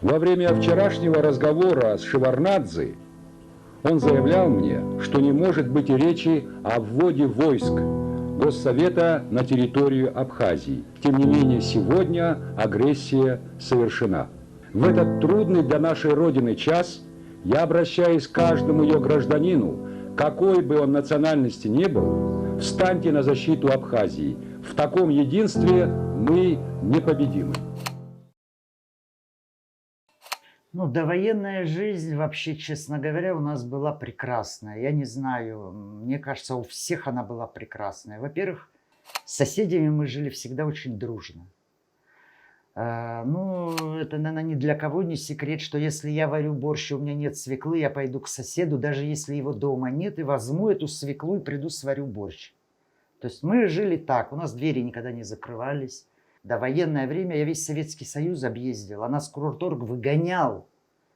Во время вчерашнего разговора с Шеварднадзе он заявлял мне, что не может быть и речи о вводе войск Госсовета на территорию Абхазии. Тем не менее, сегодня агрессия совершена. В этот трудный для нашей Родины час я обращаюсь к каждому ее гражданину, какой бы он национальности ни был, встаньте на защиту Абхазии. В таком единстве мы непобедимы. Ну, довоенная жизнь вообще, честно говоря, у нас была прекрасная. Я не знаю, мне кажется, у всех она была прекрасная. Во-первых, с соседями мы жили всегда очень дружно. Ну, это, наверное, ни для кого не секрет, что если я варю борщ, и у меня нет свеклы, я пойду к соседу, даже если его дома нет, и возьму эту свеклу и приду сварю борщ. То есть мы жили так, у нас двери никогда не закрывались. До военное время я весь Советский Союз объездил, а нас Курорторг выгонял.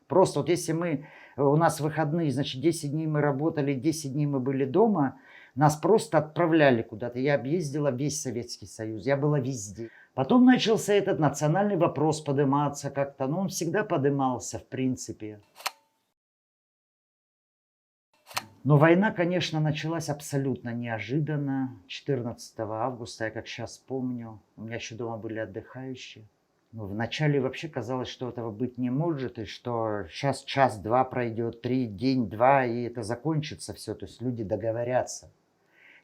Просто вот если у нас выходные, значит 10 дней мы работали, 10 дней мы были дома, нас просто отправляли куда-то. Я объездила весь Советский Союз, я была везде. Потом начался этот национальный вопрос подниматься как-то, но он всегда поднимался в принципе. Но война, конечно, началась абсолютно неожиданно. 14 августа, я как сейчас помню, у меня еще дома были отдыхающие. Ну, вначале вообще казалось, что этого быть не может, и что сейчас час-два пройдет, 3, день-два, и это закончится все. То есть люди договорятся.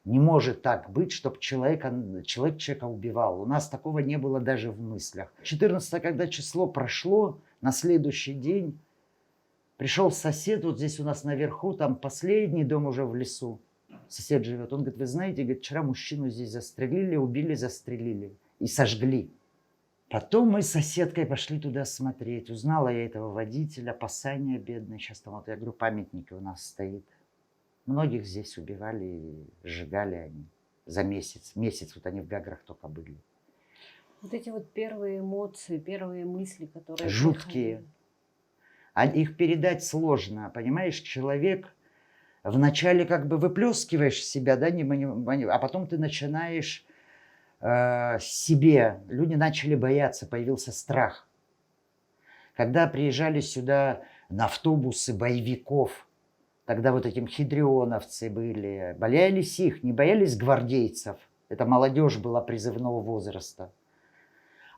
Не может так быть, чтобы человек человека убивал. У нас такого не было даже в мыслях. 14, когда число прошло, на следующий день пришел сосед, вот здесь у нас наверху, там последний дом уже в лесу. Сосед живет. Он говорит, вы знаете, говорит, вчера мужчину здесь застрелили, убили, застрелили и сожгли. Потом мы с соседкой пошли туда смотреть. Узнала я этого водителя, Пасания бедный. Сейчас там, вот я говорю, памятник у нас стоит. Многих здесь убивали и сжигали они за месяц. Месяц вот они в Гаграх только были. Вот эти вот первые эмоции, первые мысли, которые... Жуткие. А их передать сложно, понимаешь? Человек вначале как бы выплескиваешь себя, да, а потом ты начинаешь себе. Люди начали бояться, появился страх. Когда приезжали сюда на автобусы боевиков, тогда вот этим хитрионовцы были, боялись их, не боялись гвардейцев. Это молодежь была призывного возраста.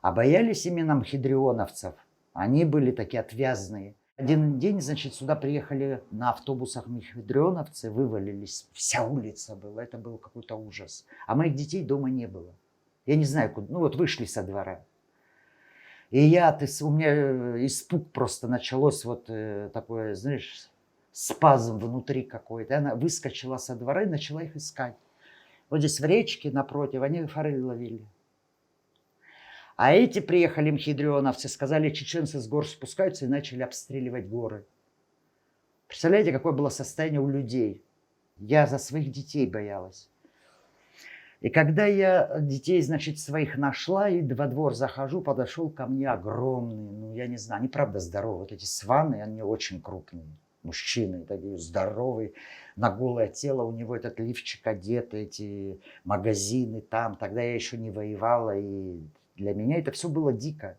А боялись именно хитрионовцев. Они были такие отвязные. Один день, значит, сюда приехали на автобусах мехидрионовцы, вывалились. Вся улица была, это был какой-то ужас. А моих детей дома не было. Я не знаю, куда, ну вот вышли со двора. И у меня испуг просто началось, вот такое, знаешь, спазм внутри какой-то. Она выскочила со двора и начала их искать. Вот здесь в речке напротив, они форель ловили. А эти приехали мхидрионовцы, сказали, чеченцы с гор спускаются и начали обстреливать горы. Представляете, какое было состояние у людей? Я за своих детей боялась. И когда я детей, значит, своих нашла и во двор захожу, подошел ко мне огромный, ну я не знаю, они правда здоровые, вот эти сваны, они очень крупные. Мужчины такие здоровые, на голое тело у него этот лифчик одет, эти магазины там. Тогда я еще не воевала, и для меня это все было дико.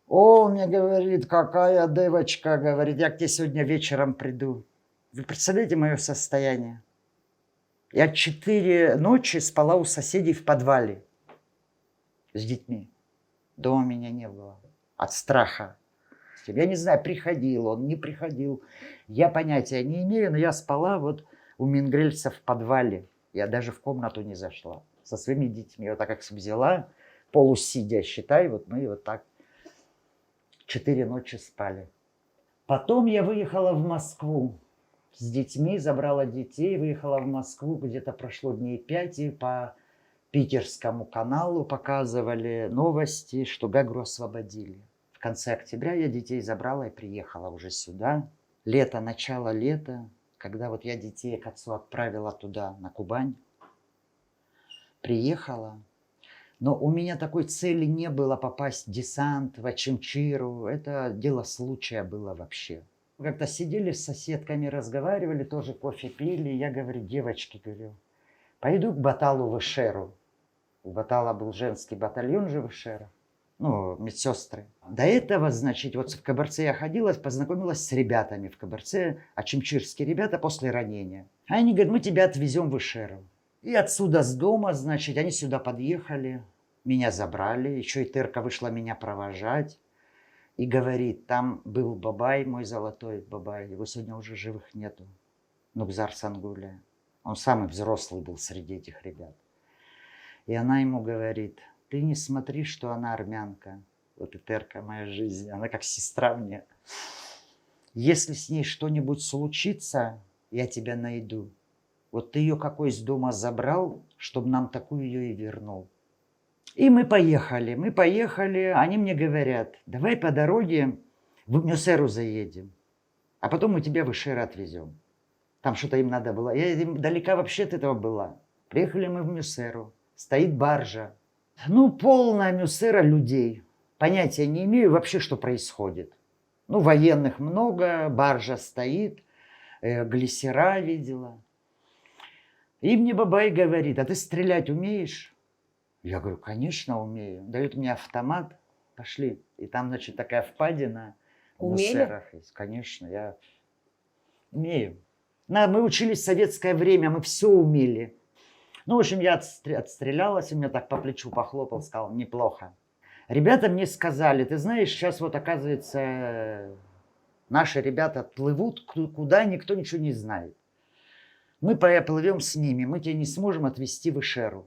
О, мне говорит, какая девочка, говорит, я к тебе сегодня вечером приду. Вы представляете мое состояние? Я 4 ночи спала у соседей в подвале с детьми. Дома меня не было от страха. Я не знаю, приходил он, не приходил. Я понятия не имею, но я спала вот у мингрельцев в подвале. Я даже в комнату не зашла со своими детьми. Вот так как взяла, полусидя, считай, вот мы вот так 4 ночи спали. Потом я выехала в Москву с детьми, забрала детей, выехала в Москву, где-то прошло дней 5, и по питерскому каналу показывали новости, что Гагру освободили. В конце октября я детей забрала и приехала уже сюда. Лето, начало лета, когда вот я детей к отцу отправила туда, на Кубань. Приехала. Но у меня такой цели не было попасть в десант, в Очимчиру. Это дело случая было вообще. Как-то сидели с соседками, разговаривали, тоже кофе пили. Я говорю, девочки, говорю, пойду к Баталу в Ишеру. У Батала был женский батальон же в Ишерах. ну, медсестры. До этого, значит, вот в КБРЦ я ходила, познакомилась с ребятами в КБРЦ, ачимчирские ребята после ранения. А они говорят, мы тебя отвезем в Ишеру. И отсюда с дома, значит, они сюда подъехали, меня забрали, еще и Терка вышла меня провожать. И говорит, там был Бабай, мой золотой Бабай, его сегодня уже живых нету, Нукзар Сангуля. Он самый взрослый был среди этих ребят. И она ему говорит, ты не смотри, что она армянка. Вот и Терка, моя жизнь, она как сестра мне. Если с ней что-нибудь случится, я тебя найду. Вот ты ее какой из дома забрал, чтобы нам такую ее и вернул. И мы поехали, они мне говорят, давай по дороге в Мюсеру заедем, а потом мы тебя в Ишер отвезем. Там что-то им надо было. Я далека вообще от этого была. Приехали мы в Мюсеру, стоит баржа. Ну, полная Мюсера людей. Понятия не имею вообще, что происходит. Ну, военных много, баржа стоит, глиссера видела. И мне Бабай говорит, а ты стрелять умеешь? Я говорю, конечно, умею. Дают мне автомат, пошли. И там, значит, такая впадина в Мюсерах есть. Конечно, я умею. Мы учились в советское время, мы все умели. Ну, в общем, я отстрелялась, и меня так по плечу похлопал, сказал, неплохо. Ребята мне сказали, ты знаешь, сейчас вот оказывается, наши ребята плывут куда, никто ничего не знает. Мы плывем с ними, мы тебя не сможем отвезти в Ишеру.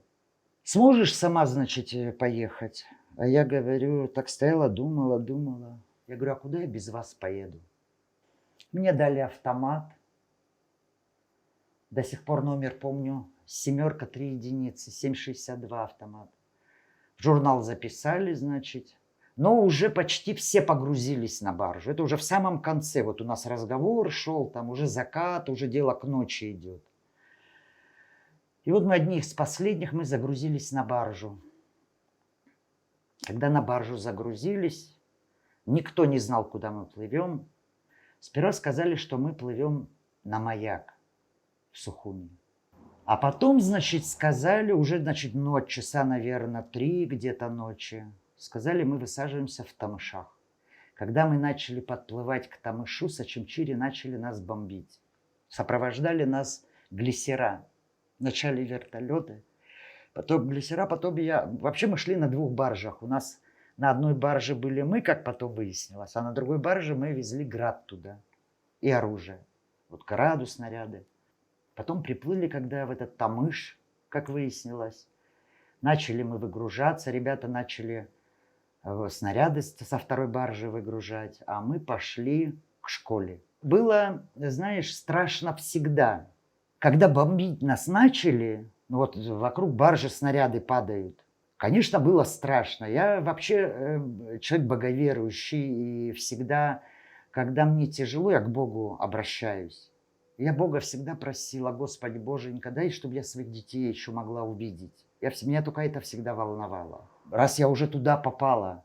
Сможешь сама, значит, поехать? А я говорю, так стояла, думала. Я говорю, а куда я без вас поеду? Мне дали автомат. До сих пор номер помню. 7, 3 единицы, 7,62 автомат. В журнал записали, значит. Но уже почти все погрузились на баржу. Это уже в самом конце. Вот у нас разговор шел, там уже закат, уже дело к ночи идет. И вот мы одни из последних, мы загрузились на баржу. Когда на баржу загрузились, никто не знал, куда мы плывем. Сперва сказали, что мы плывем на маяк в Сухуми. А потом, значит, сказали, уже, значит, ночь, часа, наверное, 3 где-то ночи. Сказали, мы высаживаемся в Тамышах. Когда мы начали подплывать к Тамышу, сачимчири начали нас бомбить. Сопровождали нас глиссера. Вначале вертолеты, потом глиссера, потом я... Вообще мы шли на 2 баржах. У нас на одной барже были мы, как потом выяснилось, а на другой барже мы везли град туда и оружие. Вот граду, снаряды. Потом приплыли, когда в этот Тамыш, как выяснилось. Начали мы выгружаться, ребята начали снаряды со 2-й баржи выгружать, а мы пошли к школе. Было, знаешь, страшно всегда. Когда бомбить нас начали, ну вот вокруг баржи снаряды падают, конечно, было страшно. Я вообще человек боговерующий, и всегда, когда мне тяжело, я к Богу обращаюсь. Я Бога всегда просила, Господи Боженька, дай, чтобы я своих детей еще могла увидеть. Меня только это всегда волновало. Раз я уже туда попала,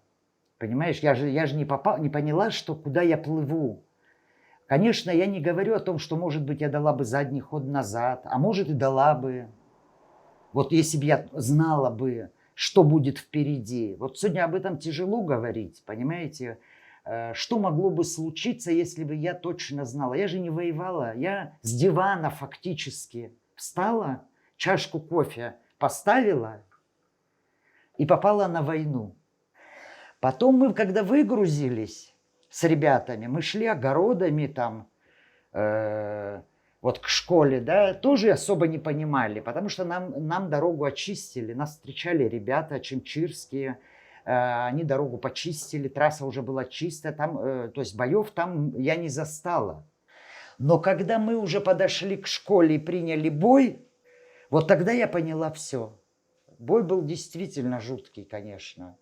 понимаешь, я же не поняла, что куда я плыву. Конечно, я не говорю о том, что, может быть, я дала бы задний ход назад, а может и дала бы. Вот если бы я знала бы, что будет впереди. Вот сегодня об этом тяжело говорить, понимаете? Что могло бы случиться, если бы я точно знала? Я же не воевала, я с дивана фактически встала, чашку кофе поставила и попала на войну. Потом мы, когда выгрузились с ребятами, мы шли огородами там, вот к школе, да, тоже особо не понимали, потому что нам дорогу очистили, нас встречали ребята ачимчирские, они дорогу почистили, трасса уже была чистая, там, то есть боев там я не застала. Но когда мы уже подошли к школе и приняли бой, вот тогда я поняла все. Бой был действительно жуткий, конечно.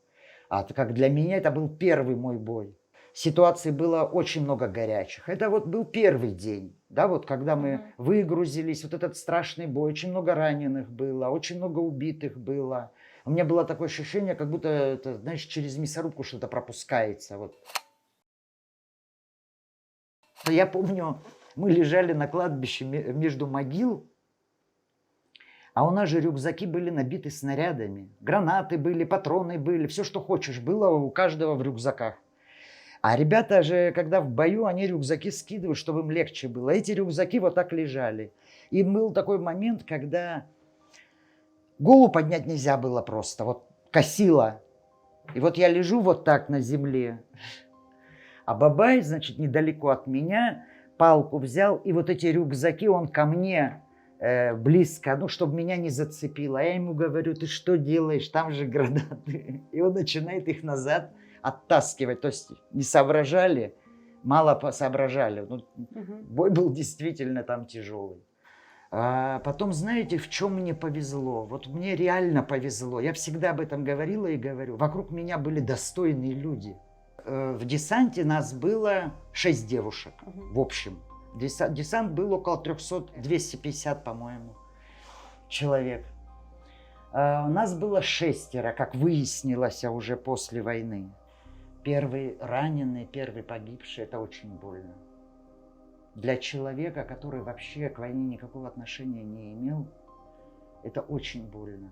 А как для меня это был первый мой бой. Ситуаций было очень много горячих. Это вот был первый день, да, вот когда мы выгрузились, вот этот страшный бой, очень много раненых было, очень много убитых было. У меня было такое ощущение, как будто, это, знаешь, через мясорубку что-то пропускается. Вот. Я помню, мы лежали на кладбище между могил, А у нас же рюкзаки были набиты снарядами. Гранаты были, патроны были, все, что хочешь, было у каждого в рюкзаках. А ребята же, когда в бою, они рюкзаки скидывают, чтобы им легче было. Эти рюкзаки вот так лежали. И был такой момент, когда голову поднять нельзя было просто. Вот косило. И вот я лежу вот так на земле. А Бабай, значит, недалеко от меня палку взял. И вот эти рюкзаки он ко мне близко, ну, чтобы меня не зацепило. А я ему говорю, ты что делаешь? Там же гранаты. И он начинает их назад оттаскивать. То есть не соображали, мало соображали. Ну, бой был действительно там тяжелый. А потом, знаете, в чем мне повезло? Вот мне реально повезло. Я всегда об этом говорила и говорю. Вокруг меня были достойные люди. В десанте нас было 6 девушек в общем. Десант был около 300, 250, по-моему, человек. У нас было 6, как выяснилось уже после войны. Первый раненый, первый погибший, это очень больно. Для человека, который вообще к войне никакого отношения не имел, это очень больно.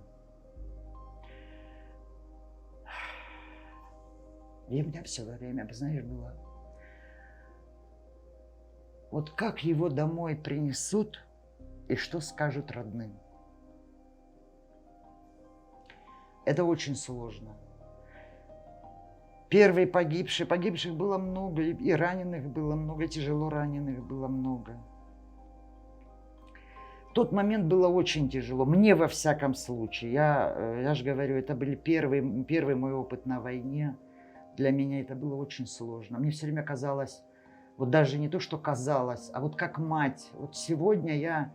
И у меня все время, знаешь, было... Вот как его домой принесут и что скажут родным? Это очень сложно. Первый погибший, погибших было много, и раненых было много, и тяжело раненых было много. В тот момент было очень тяжело, мне во всяком случае. Я же говорю, это был первый мой опыт на войне. Для меня это было очень сложно. Мне все время казалось, вот даже не то, что казалось, а вот как мать. Вот сегодня я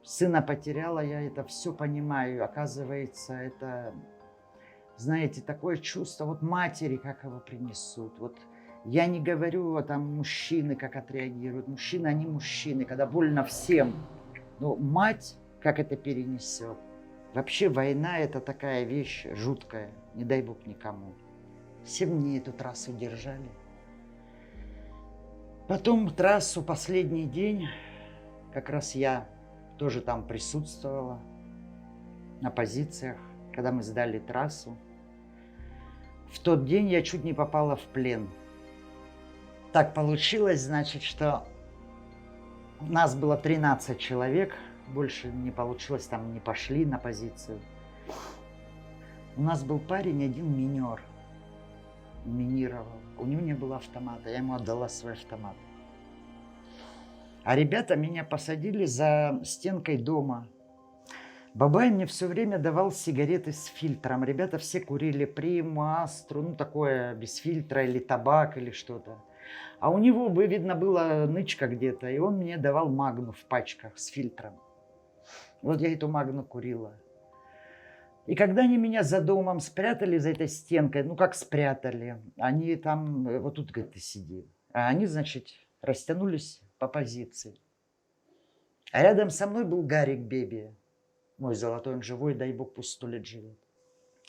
сына потеряла, я это все понимаю. Оказывается, это, знаете, такое чувство вот матери, как его принесут. Вот я не говорю, там мужчины как отреагируют. Мужчины, они мужчины, когда больно всем. Но мать, как это перенесет. Вообще война это такая вещь жуткая, не дай бог никому. Все мне эту трассу держали. Потом трассу, последний день, как раз я тоже там присутствовала на позициях, когда мы сдали трассу. В тот день я чуть не попала в плен. Так получилось, значит, что нас было 13 человек, больше не получилось, там не пошли на позицию. У нас был парень, один минер, минировал. У него не было автомата, я ему отдала свой автомат. А ребята меня посадили за стенкой дома. Бабай мне все время давал сигареты с фильтром. Ребята все курили приму, астру, ну такое без фильтра, или табак, или что-то. А у него, видно, была нычка где-то, и он мне давал магну в пачках с фильтром. Вот я эту магну курила. И когда они меня за домом спрятали, за этой стенкой, ну как спрятали, они там, вот тут, говорит, ты сиди. А они, значит, растянулись по позиции. А рядом со мной был Гарик Беби, мой золотой, он живой, дай бог, пусть 100 лет живет.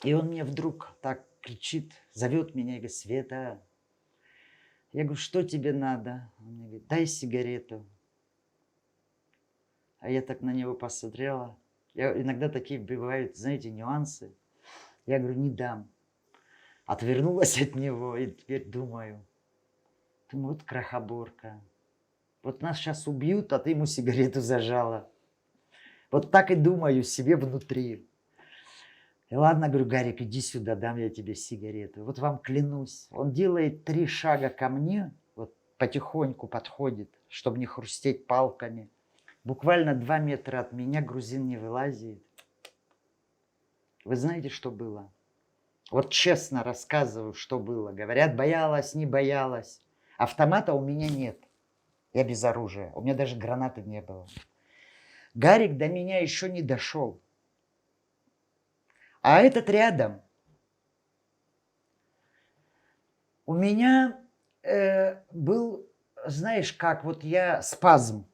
И он мне вдруг так кричит, зовет меня и говорит, Света. Я говорю, что тебе надо? Он мне говорит, дай сигарету. А я так на него посмотрела. Иногда такие бывают, знаете, нюансы. Я говорю, не дам. Отвернулась от него и теперь думаю, вот крохоборка. Вот нас сейчас убьют, а ты ему сигарету зажала. Вот так и думаю себе внутри. И ладно, говорю, Гарик, иди сюда, дам я тебе сигарету. Вот вам клянусь. Он делает 3 шага ко мне, вот потихоньку подходит, чтобы не хрустеть палками. Буквально 2 метра от меня грузин не вылазит. Вы знаете, что было? Вот честно рассказываю, что было. Говорят, боялась, не боялась. Автомата у меня нет. Я без оружия. У меня даже гранаты не было. Гарик до меня еще не дошел. А этот рядом. У меня был, знаешь, как вот я спазм.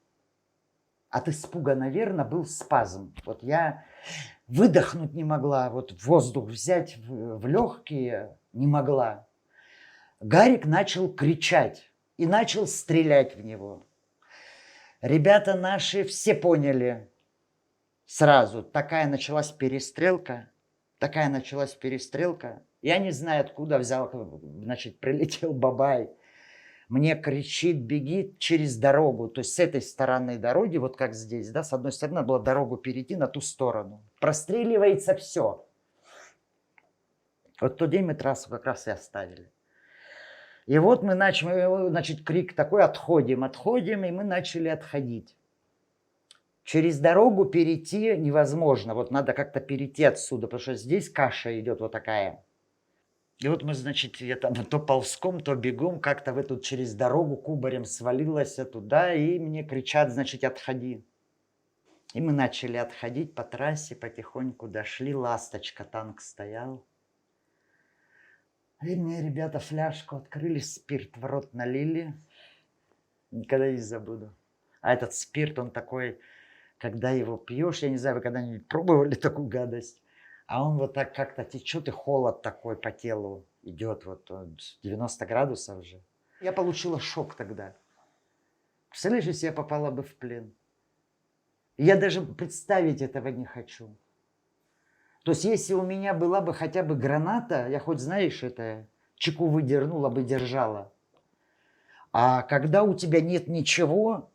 От испуга, наверное, был спазм. Вот я выдохнуть не могла, вот воздух взять в легкие не могла. Гарик начал кричать и начал стрелять в него. Ребята наши все поняли. Сразу такая началась перестрелка. Я не знаю, откуда взял, значит, прилетел Бабай. Мне кричит, беги через дорогу. То есть с этой стороны дороги, вот как здесь, да, с одной стороны надо было дорогу перейти на ту сторону. Простреливается все. Вот в тот день мы трассу как раз и оставили. И вот мы начали, значит, крик такой, отходим, и мы начали отходить. Через дорогу перейти невозможно, вот надо как-то перейти отсюда, потому что здесь каша идет вот такая. И вот мы, значит, я там то ползком, то бегом как-то в эту через дорогу кубарем свалилась туда, и мне кричат, значит, отходи. И мы начали отходить по трассе, потихоньку дошли, «Ласточка», танк стоял. И мне ребята фляжку открыли, спирт в рот налили. Никогда не забуду. А этот спирт, он такой, когда его пьешь, я не знаю, вы когда-нибудь пробовали такую гадость? А он вот так как-то течет, и холод такой по телу идет, вот 90 градусов же. Я получила шок тогда. Представляешь, если я попала бы в плен? Я даже представить этого не хочу. То есть, если у меня была бы хотя бы граната, я хоть, знаешь, это, чеку выдернула бы, держала. А когда у тебя нет ничего,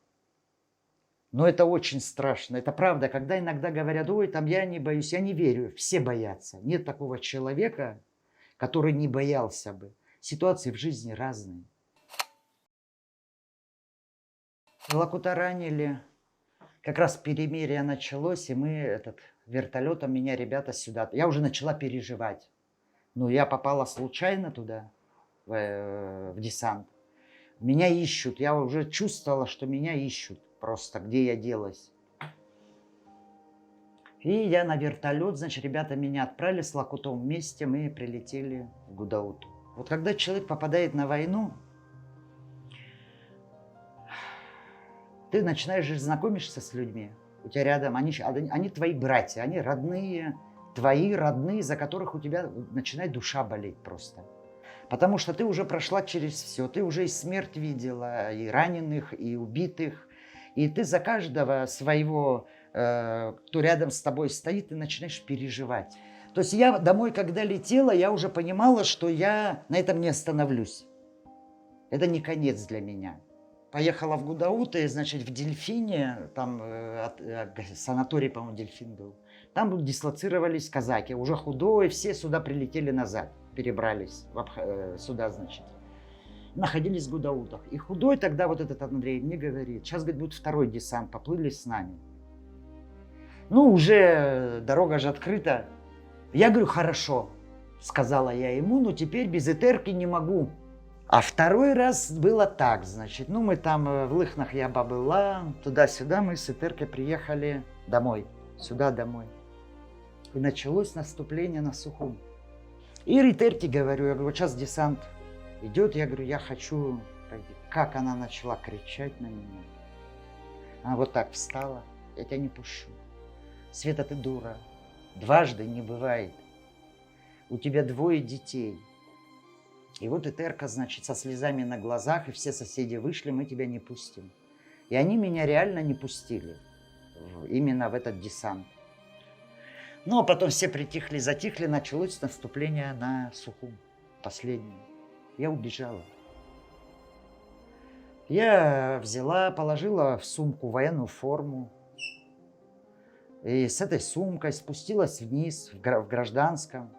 ну, это очень страшно. Это правда, когда иногда говорят, ой, там я не боюсь, я не верю. Все боятся. Нет такого человека, который не боялся бы. Ситуации в жизни разные. Лакута ранили. Как раз перемирие началось, и мы вертолетом меня ребята сюда. Я уже начала переживать. Ну, я попала случайно туда, в десант. Меня ищут. Я уже чувствовала, что меня ищут. Просто где я делась. И я на вертолет, значит, ребята меня отправили с Лакутом вместе, мы прилетели в Гудауту. Вот когда человек попадает на войну, ты начинаешь же знакомишься с людьми. У тебя рядом, они твои братья, они родные, твои родные, за которых у тебя начинает душа болеть просто. Потому что ты уже прошла через все, ты уже и смерть видела, и раненых, и убитых. И ты за каждого своего, кто рядом с тобой стоит, ты начинаешь переживать. То есть я домой, когда летела, я уже понимала, что я на этом не остановлюсь. Это не конец для меня. Поехала в Гудаут, и, значит, в Дельфине, там санаторий, по-моему, Дельфин был. Там дислоцировались казаки, уже худой, все сюда прилетели назад, перебрались сюда, значит. Находились в Гудаутах. И худой тогда вот этот Андрей мне говорит, сейчас, говорит, будет второй десант, поплыли с нами. Ну, уже дорога же открыта. Я говорю, хорошо, сказала я ему, но теперь без Этерки не могу. А второй раз было так, значит, ну, мы там в Лыхнах я была, туда-сюда мы с Этеркой приехали домой, сюда домой. И началось наступление на Сухум. И Этерке говорю, я говорю, вот сейчас десант идет, я говорю, я хочу, как она начала кричать на меня. Она вот так встала, я тебя не пущу. Света, ты дура, дважды не бывает. У тебя 2 детей. И вот Этерка, значит, со слезами на глазах, и все соседи вышли, мы тебя не пустим. И они меня реально не пустили, именно в этот десант. Ну, а потом все притихли, затихли, началось наступление на Сухум, последнее. Я убежала. Я взяла, положила в сумку военную форму. И с этой сумкой спустилась вниз, в гражданском.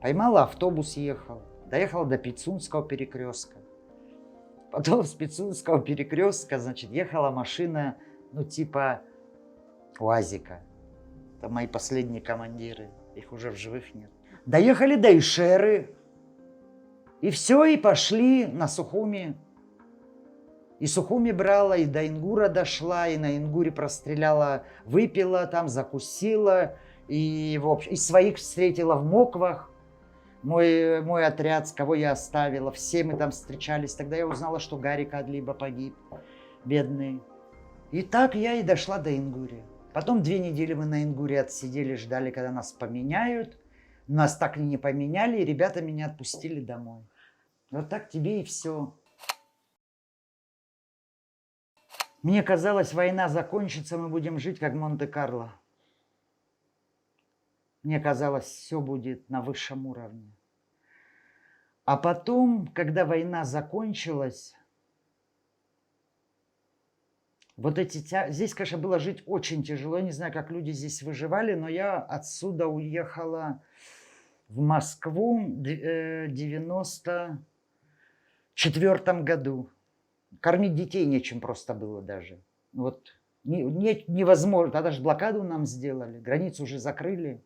Поймала автобус, ехал. Доехала до Пицунского перекрестка. Потом с Пицунского перекрестка, значит, ехала машина, ну, типа УАЗика. Это мои последние командиры. Их уже в живых нет. Доехали до Ишеры. И все, и пошли на Сухуми. И Сухуми брала, и до Ингура дошла, и на Ингуре простреляла, выпила там, закусила. И, в общем, и своих встретила в Моквах. Мой отряд, с кого я оставила, все мы там встречались. Тогда я узнала, что Гарик Адлиба погиб, бедный. И так я и дошла до Ингури. Потом 2 недели мы на Ингуре отсидели, ждали, когда нас поменяют. Нас так и не поменяли, и ребята меня отпустили домой. Вот так тебе и все. Мне казалось, война закончится, мы будем жить как в Монте-Карло. Мне казалось, все будет на высшем уровне. А потом, когда война закончилась, вот здесь, конечно, было жить очень тяжело. Я не знаю, как люди здесь выживали, но я отсюда уехала в Москву в 94 году. Кормить детей нечем просто было даже. Вот невозможно. Тогда же блокаду нам сделали, границу уже закрыли.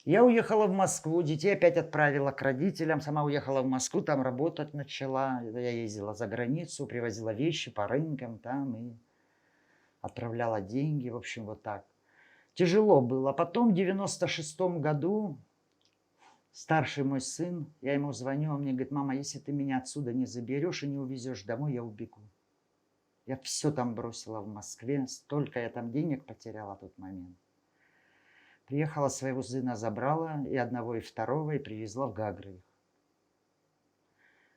Я уехала в Москву, детей опять отправила к родителям, сама уехала в Москву, там работать начала. Я ездила за границу, привозила вещи по рынкам там и отправляла деньги, в общем, вот так. Тяжело было. Потом в 96 году старший мой сын, я ему звоню, он мне говорит: мама, если ты меня отсюда не заберешь и не увезешь домой, я убегу. Я все там бросила в Москве, столько я там денег потеряла в тот момент. Приехала, своего сына забрала, и одного, и второго, и привезла в Гагры.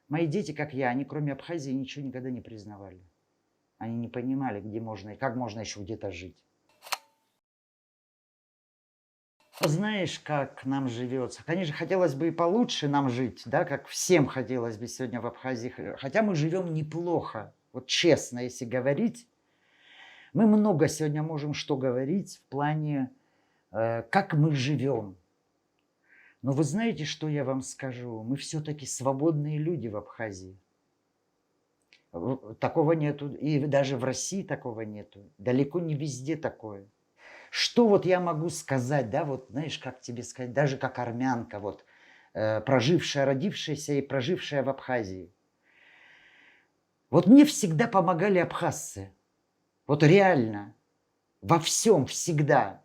Мои дети, как я, они кроме Абхазии ничего никогда не признавали. Они не понимали, где можно и как можно еще где-то жить. Знаешь, как нам живется? Конечно, хотелось бы и получше нам жить, да, как всем хотелось бы сегодня в Абхазии. Хотя мы живем неплохо. Вот честно, если говорить, мы много сегодня можем что говорить в плане, как мы живем. Но вы знаете, что я вам скажу? Мы все-таки свободные люди в Абхазии. Такого нету. И даже в России такого нету. Далеко не везде такое. Что вот я могу сказать, да, вот знаешь, как тебе сказать, даже как армянка, вот, прожившая, родившаяся и прожившая в Абхазии. Вот мне всегда помогали абхазцы. Вот реально. Во всем, всегда.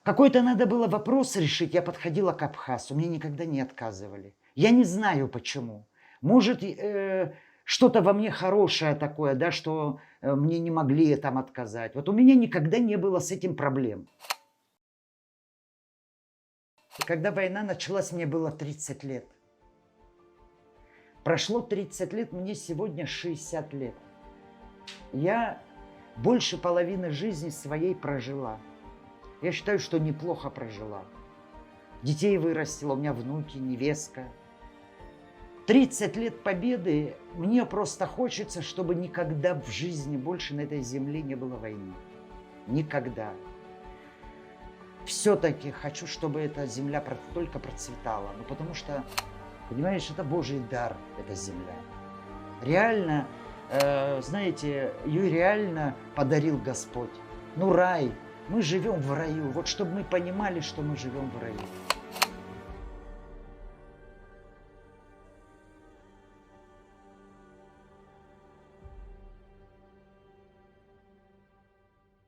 Какой-то надо было вопрос решить, я подходила к абхазцу, мне никогда не отказывали. Я не знаю почему. Может, что-то во мне хорошее такое, да, что мне не могли там отказать. Вот у меня никогда не было с этим проблем. Когда война началась, мне было 30 лет. Прошло 30 лет, мне сегодня 60 лет. Я больше половины жизни своей прожила. Я считаю, что неплохо прожила. Детей вырастила, у меня внуки, невестка. 30 лет победы, мне просто хочется, чтобы никогда в жизни больше на этой земле не было войны. Никогда. Все-таки хочу, чтобы эта земля только процветала. Ну, потому что, понимаешь, это Божий дар, эта земля. Реально, знаете, ее реально подарил Господь. Ну, рай. Мы живем в раю. Вот чтобы мы понимали, что мы живем в раю.